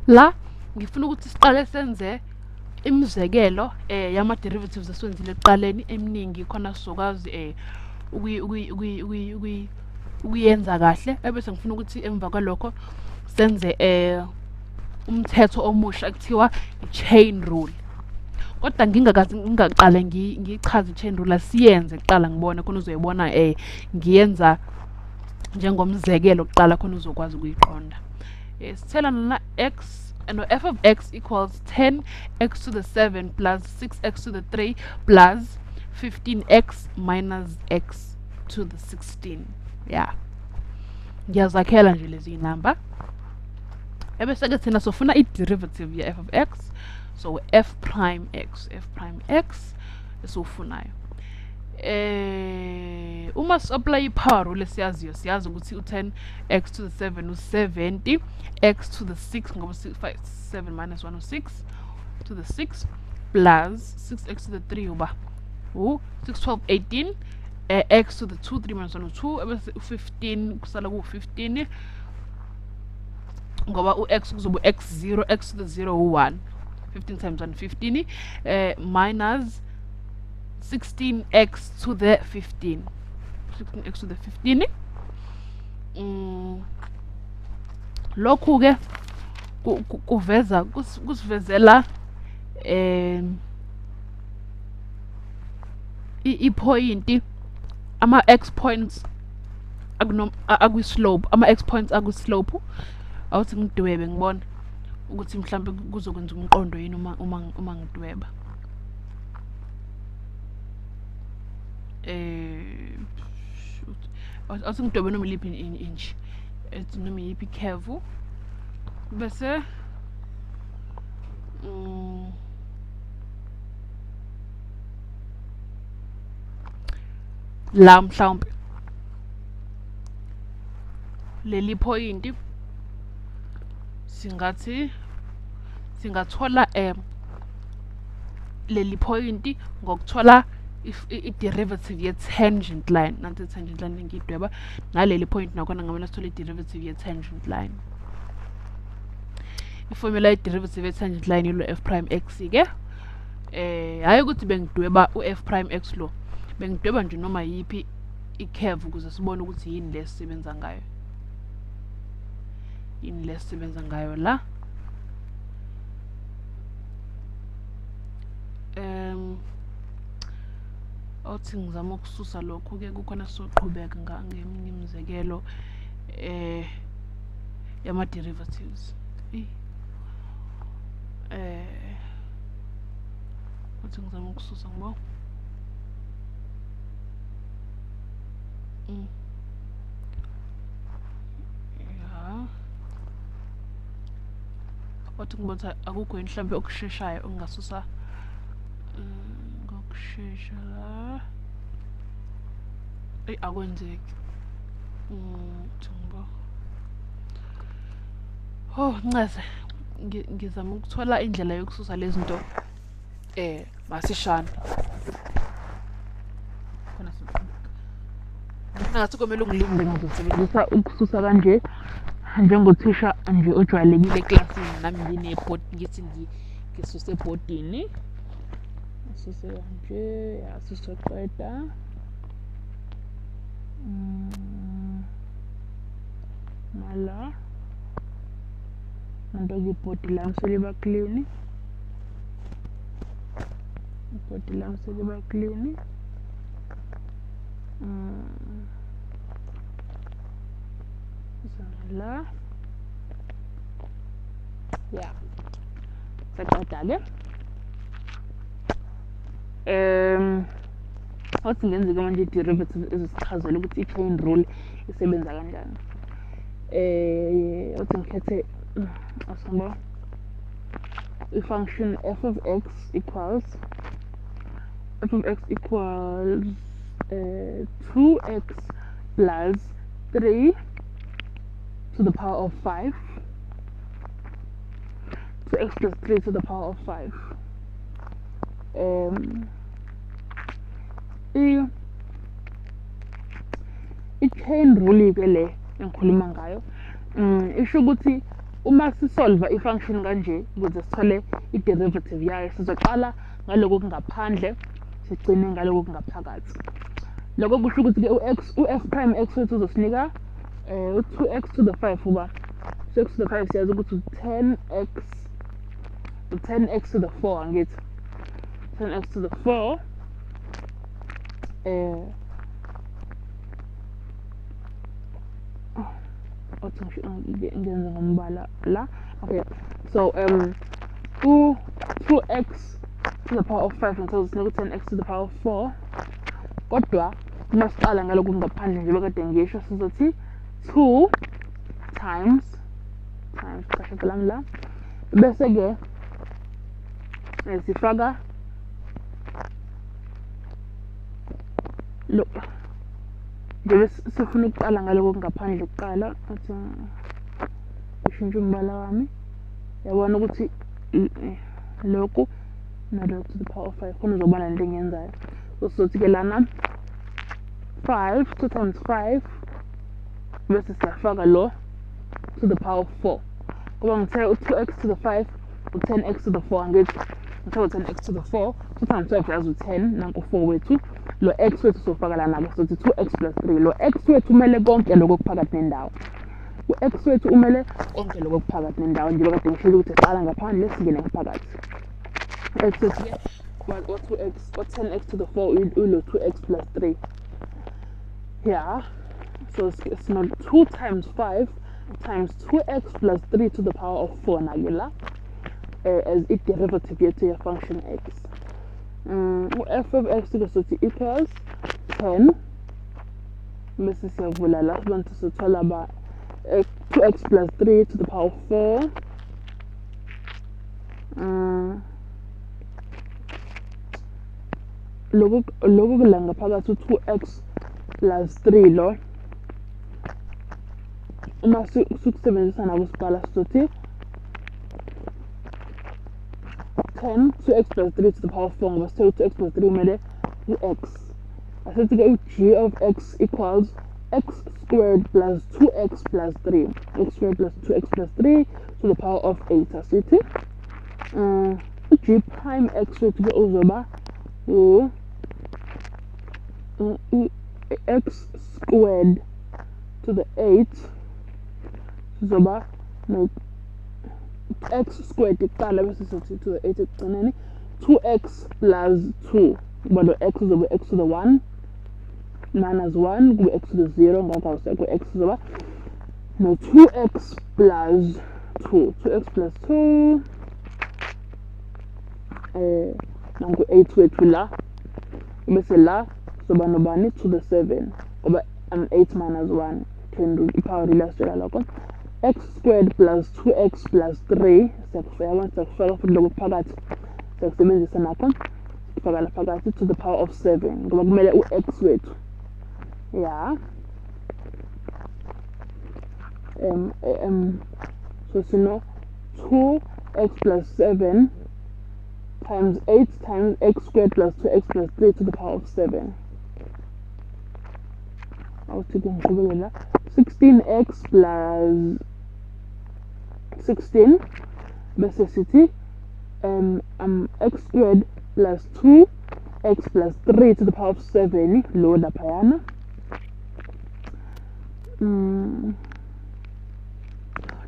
La ngifuna ukuthi siqale senze imizekelo yama derivatives esiwenzile ekuqaleni eminingi khona sizokwazi ukuyenza kahle, ebese ngifuna ukuthi emva kwalokho senze umthetho omusha ekuthiwa i-chain rule. Kodwa ngingaqale ngichaze i-chain rule, siyenze kuqala ngibone khona uzoyibona ngiyenza njengomzekelo kuqala khona uzokwazi ukuyiqonda. Sithela na x no f of x equals 10x to the 7 plus 6x to the 3 plus 15x minus x to the 16. Yeah. Ngiyazakhela nje lezi number. Ebese ke thina sofuna i-derivative ye f of x. So f prime x esiwufunayo. Uma si-apply i-power rule siyaziyo, siyazi ukuthi u-10x to the 7 u-70, x to the 6 ngoba 7 minus 1 u-6 to the 6 plus 6x to the 3 uba 6, 12, 18, x to the 2, 3 minus 1 u-2, ebese u-15 kusala ku-15 ngoba u-x kuzoba x0, x to the 0 u-1, 15 times 1 15, minus 16x to the 15, 16x to the 15. Lokhu ke kuveza kusivezela i-point ama x points akwi-slope, ama x points akwi-slope. Awuthi ngidwebe ngibona ukuthi mhlambe kuzokwenza umqondo yini uma ngidweba. Awuthi ngidwebe noma iliphi inch, noma yiphi curve bese la mhlawumbe leli point singathola leli point ngokuthola i-derivative ye-tangent line. Nanti i-tangent line ngiyidweba ngaleli point nakhona ngamele sithole i-derivative ye-tangent line. Iformula ye-derivative ye-tangent line yilo f prime x ke hayi ukuthi bengidweba u-f prime x lo, bengidweba nje noma yiphi i-curve ukuze sibone ukuthi yini lesisebenza ngayo, yini lesisebenza ngayo la. Awuthi ngizama ukususa lokhu ke kukhona sizoqhubeka ngeminye imizekelo yama derivatives. Awuthi ngizama ukususa ngibo. Yeah. Awuthi ngibona akukho yini mhlambe okusheshayo ongasusa ngokushesha la. Akwenzeki. Ngibona. Ncase ngizama ukuthola indlela yokususa lezi zinto masishana. Khona ngathi komele ungilinde ngizosebenzisa ukususa kanje njengothisha nje ojwayelekile eklasini, nami ngine-board ngithi ngisuse ebhodini. Sise kanje yasisoqeda. Mala nanto ke body lami seliba clean, body lami seliba clean. La ya saqeda ke wathi ngenzeka manje i-derivative ezisichazela ukuthi i-chain rule isebenza kanjani. Wathi ngikhethe asamba i-function f of x equals 2x plus 3 to the power of 5, 2x plus 3 to the power of 5. I-chain rule ke le engikhuluma ngayo isho ukuthi uma sisolve i-function kanje ukuze sithole i-derivative yayo sizoqala ngaloko kungaphandle sigcine ngaloko kungaphakathi. Lokho kusho ukuthi-ke u-f prime x wethu uzosinika u-2x to the 5 uba 2x to the 5 siyazi ukuthi u-10x to the 4 angithi 10x to the 4 ngenza ngombala la. Okay, so 2x to the power of 5 ngizosinika u-10x to the power of 4 kodwa uma siqala ngaloko kungaphandle nje bekade ngisho sizothi 2 times qasha lami la bese-ke sifaka lo njengoba sifuna ukuqala ngaloko kungaphandle kuqala athi ushintshe umbala wami yabona ukuthi lokhu nalo to the power of 5 khona uzobona lento engiyenzayo. So sizothi-ke lana 5 2 times 5 bese siyafaka lo to the power of 4 ngoba ngithe u-2x to the 5 u-10x to the 4 angithi ngithe u-10x to the 4 2 times 12 yazi u-10 nanku 4 wethu lo x wethu sofaka lana-ke sothi 2x plus 3 lo x wethu umele konke lokho kuphakathi nendawo u-x wethu umele konke lokho kuphakathi nendawo njengoba kade ngishilo ukuthi siqala ngaphandle singene ngaphakathi x wethu-ke wa-2x wa-10x to the 4 ulo 2x plus 3 yeah. So it's not 2 times 5 times 2x plus 3 to the power of 4 nagila as it derivative yethu ya function x. F of x equals 10 bese siyavula la sibantu sithola ba 2x plus 3 to the power of 4 lokhu kulanga phakathi 2x plus 3 lo uma sikusebenzisa nabo siqala sizothi 10 2x plus 3 to the power of 4 ngoba sithe 2x plus 3 umele u-x asithi-ke u-g of x equals x squared plus 2x plus 3 x squared plus 2x plus 3 to the power of 8 asithi u-g prime x wethu-ke uzoba x squared to the 8 sizoba no x squared iqala bese sithi to the 8 ekugcineni 2x plus 2 ngoba lo x uzoba x to the 1 minus 1 kube x to the 0 ngakho awusekho x uzoba no 2x plus 2 2x plus 2 nangu 8 wethu la bese la soba nobani to the 7 ngoba 8 minus 1 10 ipower ilasela lokho x squared plus 2x plus 3 siyakufaka futhi lokho phakathi siyakusebenzisa nakho sifaka la phakathi to the power of 7 ngoba kumele u-x wethu yeah so sino 2x plus 7 times 8 times x squared plus 2x plus 3 to the power of 7 awuthi-ke 16x plus 16 bese sithi x squared plus 2x plus 3 to the power of 7 lo laphayana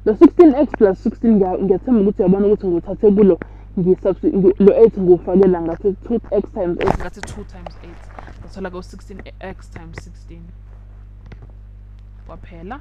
lo 16x plus 16 ngiyathemba ukuthi uyabona ukuthi nguthathe kulo lo 8 ngufakela ngathi 2x times 8 ngathi 2 times 8 ngathola ko 16x times 16 kwaphela